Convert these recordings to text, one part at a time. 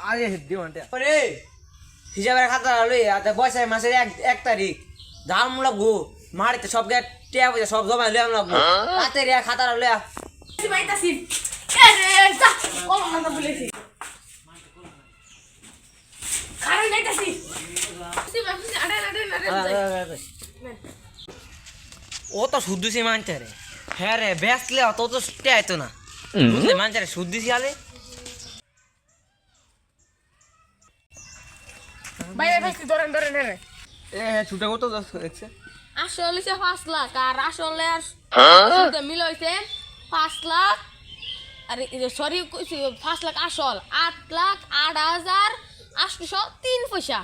আরে দিওনটা আরে হিসাবের খাতা লই আতে বৈশাখ মাসের 1 তারিখ ধান লাগবো মারিতে সব গে টিয়া পয়সা সব জমা লই লাগবো হাতে রে খাতা লই বাইতাছি আরে যা ও মাথা বলেছি কারণ নাইতাছি ও তো শুদ্ধি মানতে রে হ্যাঁ রে বেসলে অত তো আইতো না বুঝলে মানতে রে শুদ্ধি আলে বাইরে ফেসি ধরেন রে এ ছুটা কত দেখছে আসলে সে 5 লাখ আর আসলে আর সুদে মিল হইছে 5 লাখ আরে সরি 5 লাখ আসল 8 লাখ 8,803 পয়সা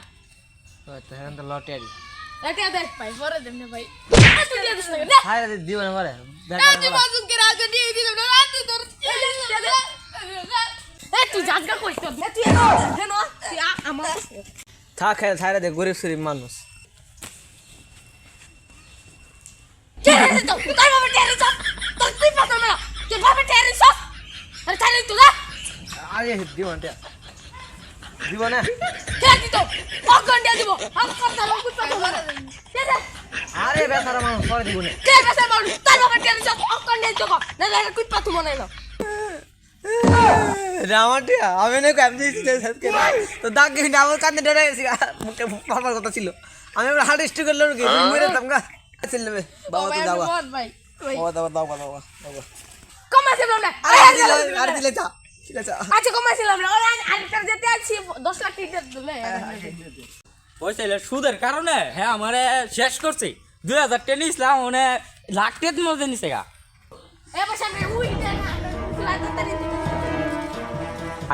তো হ্যাঁ তো লটারি এটা দেখ ভাই পরে দেন ভাই তুই দিয়ে দিস না হায় রে দিও না মারে তুই বাজুক কে রাতে দিয়ে দিস না রাতে তোর তুই জাজগা কইছ তুই হেন তুই আমার থাক খায় ছাইরা দে গরিব শরীফ মানুষ তোর বাবা টেরি সব তোর তুই পাতা না তোর বাবা টেরি সব আরে তাহলে তুই না আরে দিওনটা দিব না কে দিত পকন দিয়ে দিব আমি কথা লোক পাতা না আরে বেচারা মানুষ করে দিব না কে বেসা মানুষ তোর বাবা টেরি সব পকন দিয়ে দিব না না কুই পাতা মনে না রামাটিয়া আমি না কামজি সত্যি তো দাগ কিন্তু আমার কানে ডরে গেছি মুখে ফাটার কথা ছিল আমি হার্ড স্ট্রিক করলাম কি মেরে তমগা চলে বাবা তো যাবা ভাই ও দাও কমাইছিলাম না আর দিলে যা ঠিক আছে আচ্ছা কমাইছিলাম না আরেকটা যেতে আছি 10 লাখ টাকা দিলে পয়সা সুদের কারণে হ্যাঁ আমারে শেষ করছে 2000 টেন ইসলাম মানে লাখ টেন মধ্যে নিছে গা এ বসে আমি উই দে না তাড়াতাড়ি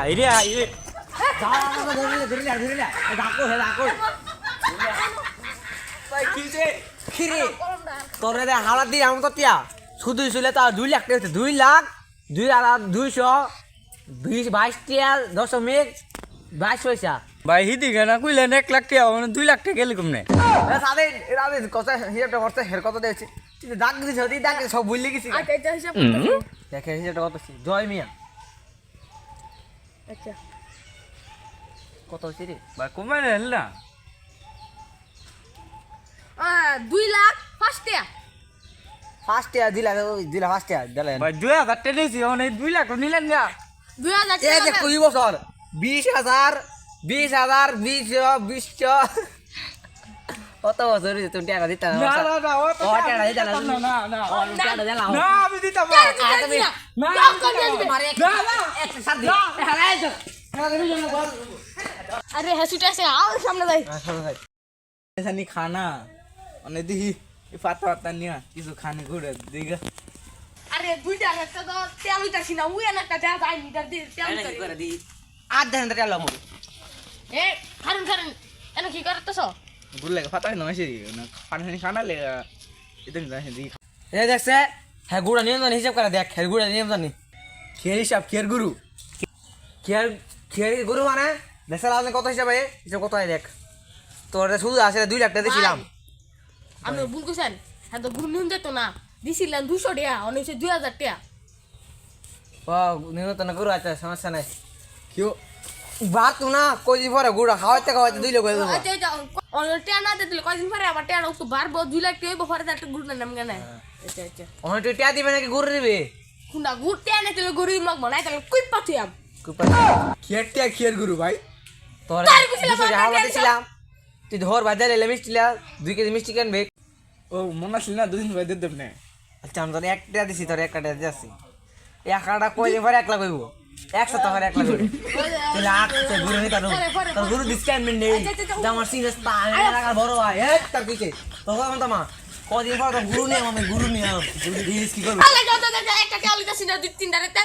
আইরে আইরে ধরে ডাকো হে ডাকো ভাই কি যে খিরে তোরে দে হালা দি আম তো টিয়া শুধু শুলে তা 2 লাখ টাকা 2 লাখ 2,222 টিয়া 10,22 পয়সা ভাই হিদি গানা কইলেন 1 লাখ টাকা মানে 2 লাখ টাকা গেলে কমনে সাদে এরা কথা হিসাবটা করতে হের কথা দিয়েছে কিন্তু দাগ দিছে ওই দাগ সব ভুলে গেছি আচ্ছা এটা হিসাব করতেছি দেখে হিসাবটা কত ছিল জয় মিয়া আচ্ছা কত হচ্ছে রে ভাই কমে নেন না 2 লাখ 5 টাকা ফার্স্ট ইয়ার দিলা ফার্স্ট ইয়ার দিলা ভাই 2000 টেন ইসি মানে 2 লাখ নিলেন না 2000 এই যে টাকা কুড়ি বছর 20,000 20 কত বছর তুমি টাকা দিতা না না ও ও টাকা দিতা না না না টাকা দিলা না আমি দিতাম না একটা সার দি আরে হাসিটা আছে আর সামনে যাই ऐसा नहीं खाना और दी फाता फाता नहीं किसी खाने को देगा আরে দুইটা একটা তো তেল হইতাছি না উই একটা দেয়া যায় মিটার দিয়ে তেল করে দি আর দেন টাকা লমু এ কারণ এনে কি করতেছ बुल लगा फाता नहीं ऐसे खाना नहीं खाना ले इधर नहीं दी এই দেখছে হ্যাঁ গুড়া নিয়ম জানি হিসাব করে দেখ খের গুড়া নিয়ম জানি खेर हिसाब खेर गुरु খের গুরু মানে দেখছে আপনি কত হিসাবে হিসাব কত হয় দেখ তোর শুধু আসে 2 লাখ টাকা দিছিলাম আমি ভুল কইছেন হ্যাঁ তো গুরু নিউন দিত না দিছিলেন 200 টাকা অনেক 2000 টাকা ও নিয়ন্ত্রণ করু আচ্ছা সমস্যা নাই क्यों বাত না কইদিন পরে গুড়া খাওয়াইতে 2 লাখ হয়ে যাবে আচ্ছা আচ্ছা অনেক টাকা না দিলে কয়দিন পরে আবার টাকা একটু বাড়বো 2 লাখ টাকা পরে একটা গুরু নাম কেন আচ্ছা আচ্ছা অনেক তুই টাকা দিবে নাকি গুড় দিবে কুন্ডা গুড় টাকা না দিলে গরু লাগবো না তাহলে কই পাঠিয়াম खेर टिया खेर गुरु भाई তোর তার কইছিলাম, 200 টাকা হাওয়া দিছিলাম তুই ধর বাজারে এলে মিষ্টি লা 2 কেজি মিষ্টি কিনবে ओ मना सिलना 2 दिन बाद दे देबने আচ্ছা আমি তোর 1 টাকা দিছি তোর 1 টাকা দিছি 1 টাকা কইলে পরে 1 লাখ হইব 100 টাকা 1 লাখ হইব তুই লাখ তো গুরু নিতা তোর গুরু ডিসকাউন্ট নেই আমার সিরিয়াস পান টাকা বড় হয় এক তার দিকে তো কথা মা কদিন পর তো গুরু নিয়ে আমি গুরু নিয়ে গুরু দিস কি করব আলে যাও একটা টাকা লিতাছি না 2-3 টাকা